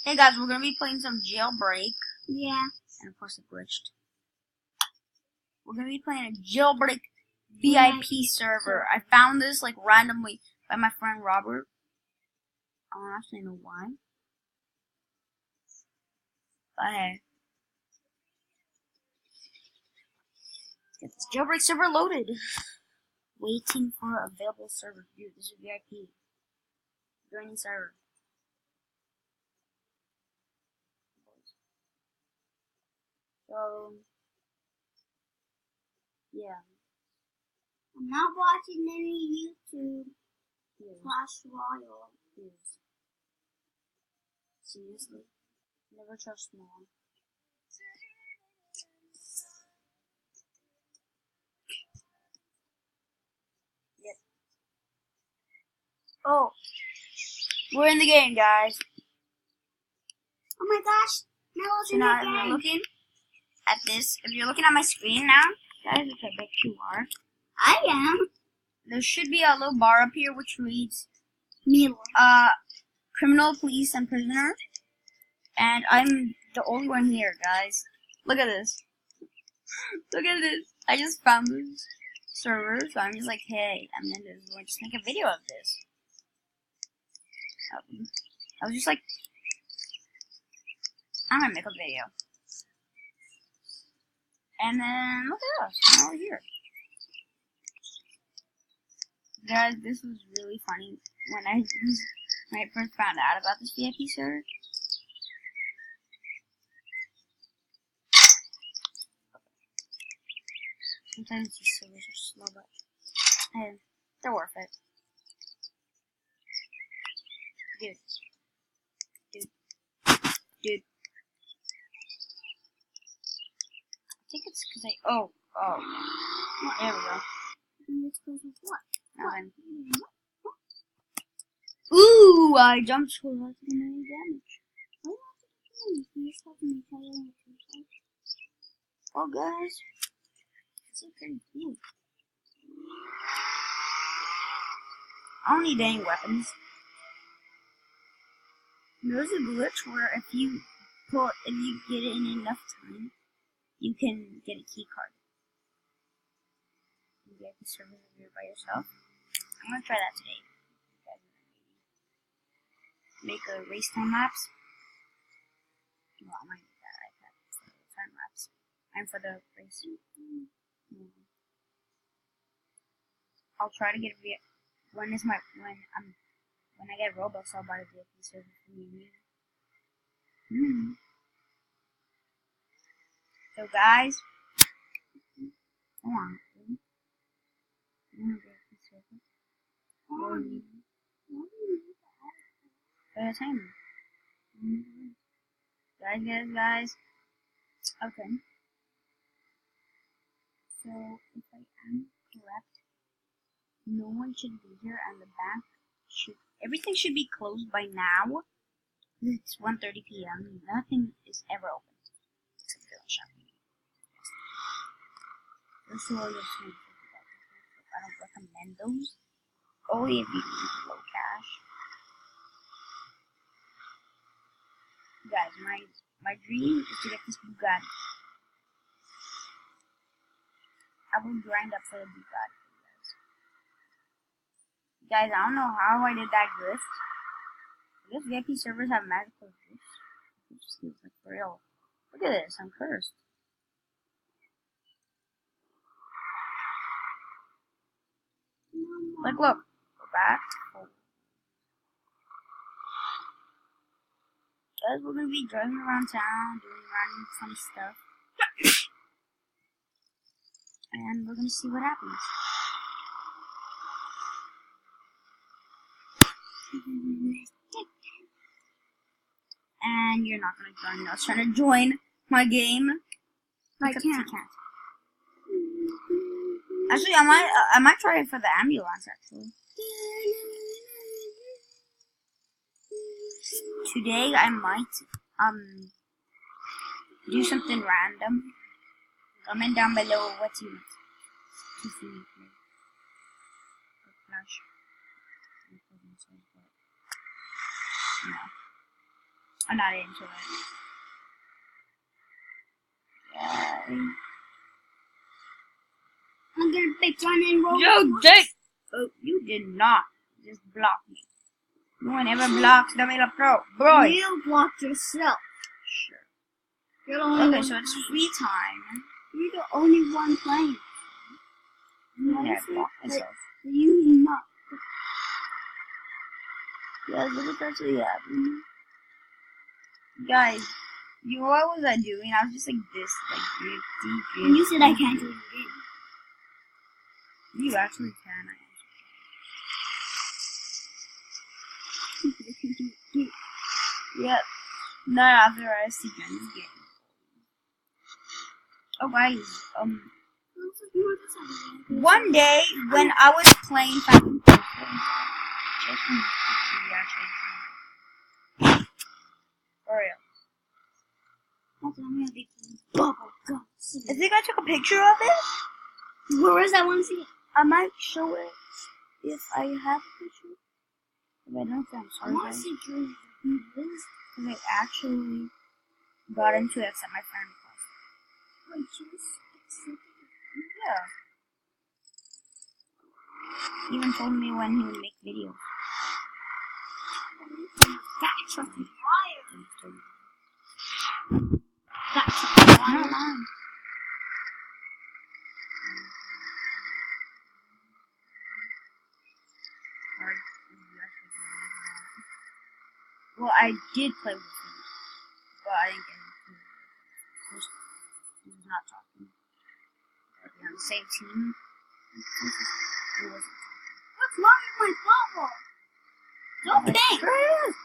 Hey guys, we're gonna be playing some Jailbreak. Yeah. And of course it glitched. We're gonna be playing a Jailbreak VIP server. I found this like randomly by my friend Robert. I don't actually know why. But hey. Let's get this Jailbreak server loaded. Waiting for available server. Dude, this is VIP. Joining server. So, yeah. I'm not watching any YouTube. Clash Royale. Seriously? Never trust no one. Yep. Oh. We're in the game, guys. Oh my gosh. So now if you're looking at this, if you're looking at my screen now, guys, which I bet you are. I am. There should be a little bar up here which reads Milo. criminal, police, and prisoner. And I'm the only one here, guys. Look at this. Look at this. I just found this server, so I'm just like, hey, I'm gonna just make a video of this. I was just like, I'm gonna make a video. And then, look at us. Now we're here. Guys, this was really funny when I first found out about this VIP server. Sometimes these servers are slow, but hey, they're worth it. Dude. I think it's because oh, there we go. It's because of what? Nothing. Ooh, I jumped so hard to do any damage. Oh, guys, it's so pretty cool. I don't need any weapons. There's a glitch where if you get it in enough time, you can get a key card. You get the server here by yourself. I'm gonna try that today. Make a race time lapse. Well, I might need that iPad for the time lapse. And for the race. I'll try to get when I get Robux, I'll buy a VIP server for me. So guys, come on. Guys. Okay. So if I am correct, no one should be here, and the bank everything should be closed by now. It's 1:30 p.m. Nothing is ever open except for the shop. I don't recommend those. Only if you need low cash. Guys, my dream is to get this Bugatti. I will grind up for the Bugatti for you guys. Guys, I don't know how I did that grift. I guess VIP servers have magical drifts. It just feels like for real. Look at this, I'm cursed. Like, look. Go back. Guys, we're gonna be driving around town, doing random funny stuff. And we're gonna see what happens. And you're not gonna join. I was trying to join my game. I can't. Actually, I might try it for the ambulance. Actually, today I might do something random. Comment down below what you want to see me play. I'm not into it. Yeah. I'm gonna pick one and roll. You did! Oh, you did not. Just block me. No one ever blocks Damila Pro. Bro. You blocked yourself. Sure. You're the only Okay, so it's free time. You're the only one playing. Yeah, I blocked myself. You not. Guys, look what's actually happening. Guys, what was I doing? I was just like this, like deep. And you said I can't do it again. You actually can. Yep. Not authorized to join this game. Oh guys, one day when I was playing Falcon for real. I think I took a picture of it. Where is that one? See it? I might show it if I have a picture. If I don't, I'm sorry, I want to guys. see Drew. Because I actually got into it at my friend request. Wait, you accepted it? Yeah. He even told me when he would make videos. That's a liar. That's a I liar. don't mind. Well, I did play with him, but I didn't get him. He was not talking. We're on the same team. He wasn't What's wrong with my bubble? Don't talking. think. Sure is.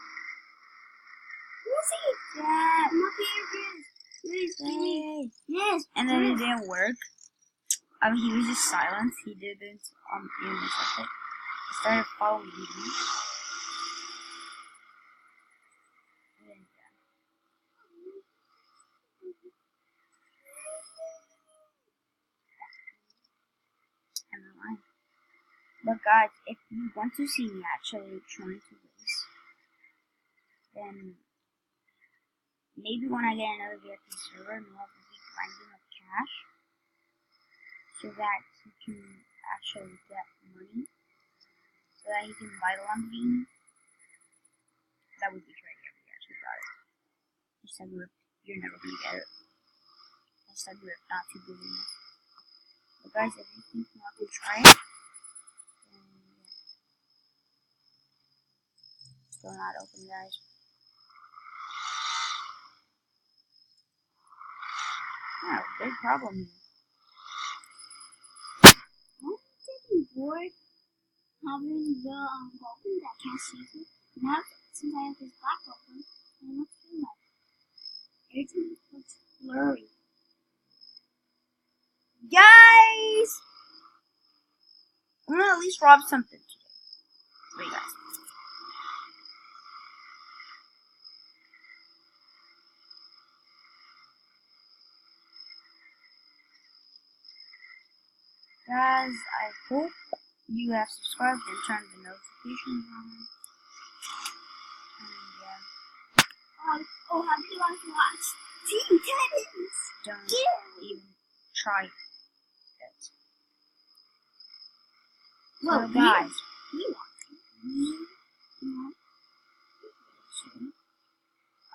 Who's he? Yeah, I'm up here, Chris. Please, Yay. yes. And then it Chris. didn't work. He was just silent. He didn't even accept it. He started following me. But guys, if you want to see me actually trying to race, then maybe when I get another VIP server, maybe I'll be grinding up cash so that he can actually get money, so that he can buy the Lamborghini. That would be great if he actually got it. Hashtag rip, you're never gonna get it. Hashtag rip, not too good enough. But guys, if you think you want to try it, still not open, guys. Yeah, big problem here. I'm getting bored having the open that can't see it. Now, since I have this black open, I'm not too much. Everything looks blurry. Guys! I'm gonna at least rob something today. Wait, guys. Guys, I hope you have subscribed and turned the notifications on. And yeah, Oh, how do you guys watch Teen Titans? don't Yeah. even try it. Well, So guys, we want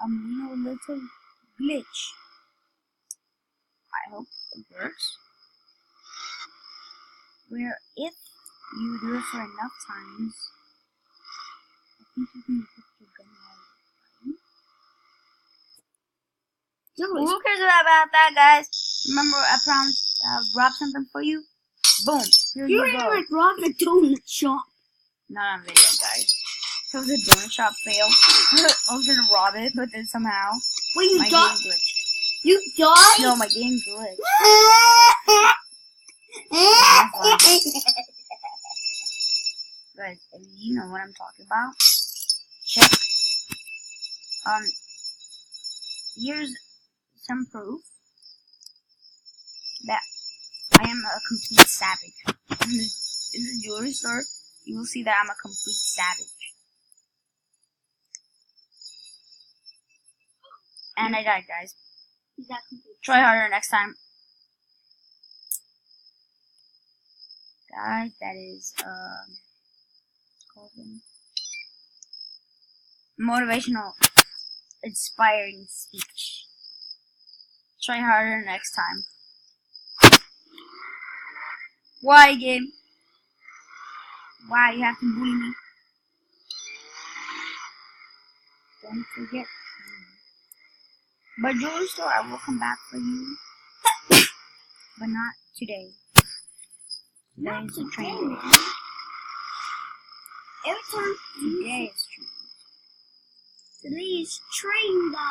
a little glitch. I hope it works. Where if you do it for enough times, I think you can put your gun out. Joey. Who cares about that, guys? Remember, I promised I would drop something for you. Boom! Here You you really go. like robbed a donut shop. Not on video, guys. It was a donut shop fail. I was gonna rob it, but then somehow Wait, my you game died? glitched. You died? No, my game glitched. Guys, if you know what I'm talking about, check. Here's some proof that I am a complete savage. In the jewelry store, you will see that I'm a complete savage. And I died, guys. You got complete. Try harder next time. Guys, that is, called motivational, inspiring speech. Try harder next time. Why, game? Why you have to bully me? Don't forget. But Jewelry Store, I will come back for you. But not today. Not Today is a today, training. man. Every time Today is training. today is train the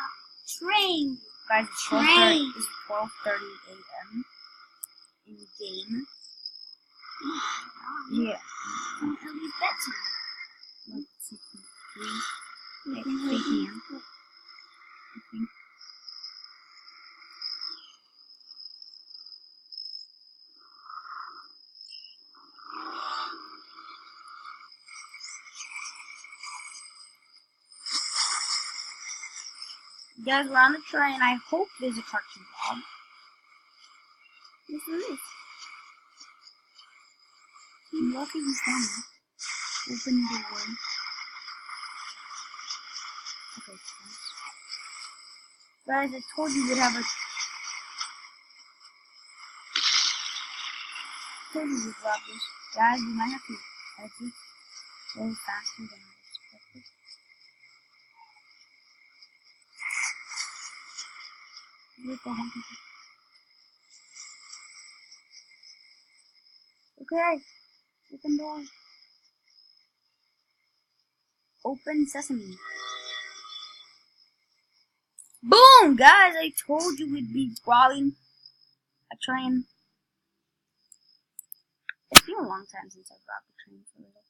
train. Guys, it's Train. 12:30 a.m. in the game. Yeah. Early bedtime. Let's see. 3 p.m. I think. Guys, we're on the train. I hope there's a cartoon dog. Yes, there is. I'm lucky he's done. Open the door. Okay, guys, I told you we'd have a. Told you we'd love this. Guys, we might have to exit a little faster than I expected. With the home people. Okay, open door. Open sesame. Boom, guys! I told you we'd be robbing a train. It's been a long time since I've robbed a train for a little.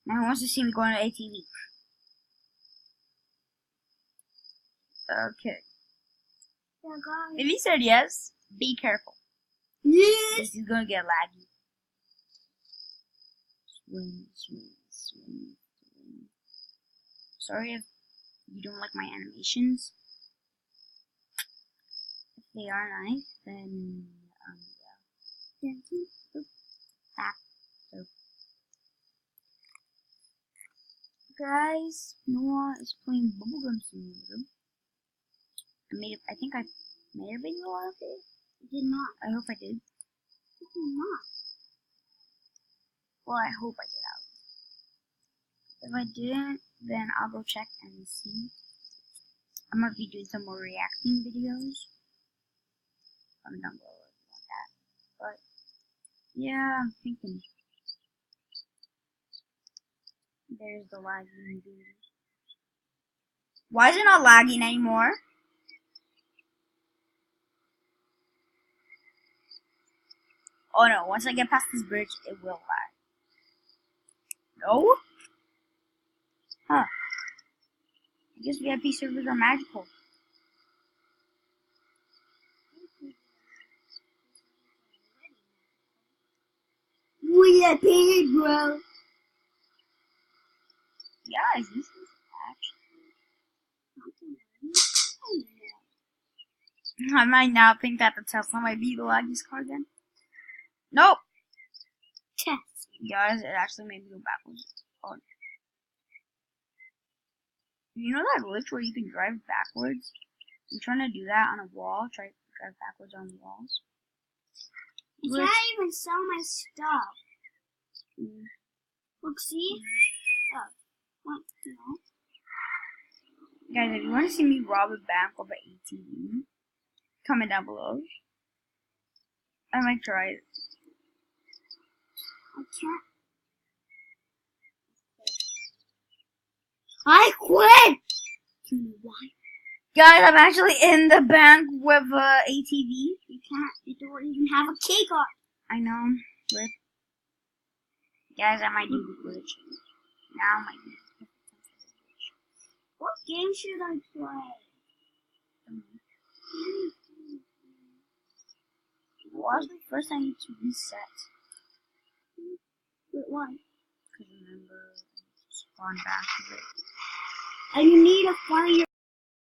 Now he wants to see me going to ATV. Okay. Yeah, guys. If he said yes, be careful. Yes. This is gonna get laggy. Swing, swing, swing, swing. Sorry if you don't like my animations. If they are nice, then yeah. So. Guys, Noah is playing Bubblegum Simulator. I think I made a video out of it. I did not. I hope I did. I did not. Well, I hope I did. If I didn't, then I'll go check and see. I might be doing some more reacting videos. Comment down below if you want that. But yeah, I'm thinking. There's the lagging video. Why is it not lagging anymore? Oh no, once I get past this bridge, it will lag. No? Huh. I guess VIP servers are magical. We get paid, bro. Guys, this is actually. I might now think that the Tesla might be the laggiest car again. Nope. Test. Guys, it actually made me go backwards. Oh. You know that glitch where you can drive backwards? I'm trying to do that on a wall. Try to drive backwards on the walls. I can't even sell my stuff. Look, see? Oh. What? No. Guys, if you want to see me rob a bank of an ATV, comment down below. I might try it. I can't. I quit! You know why? Guys, I'm actually in the bank with ATV. You can't. You don't even have a key card. I know. Rip. Guys, I might do the glitch. Now I might do the glitch. What game should I play? Why was my first I need to reset? Wait, why? Because remember, spawn back to it. And you need a funny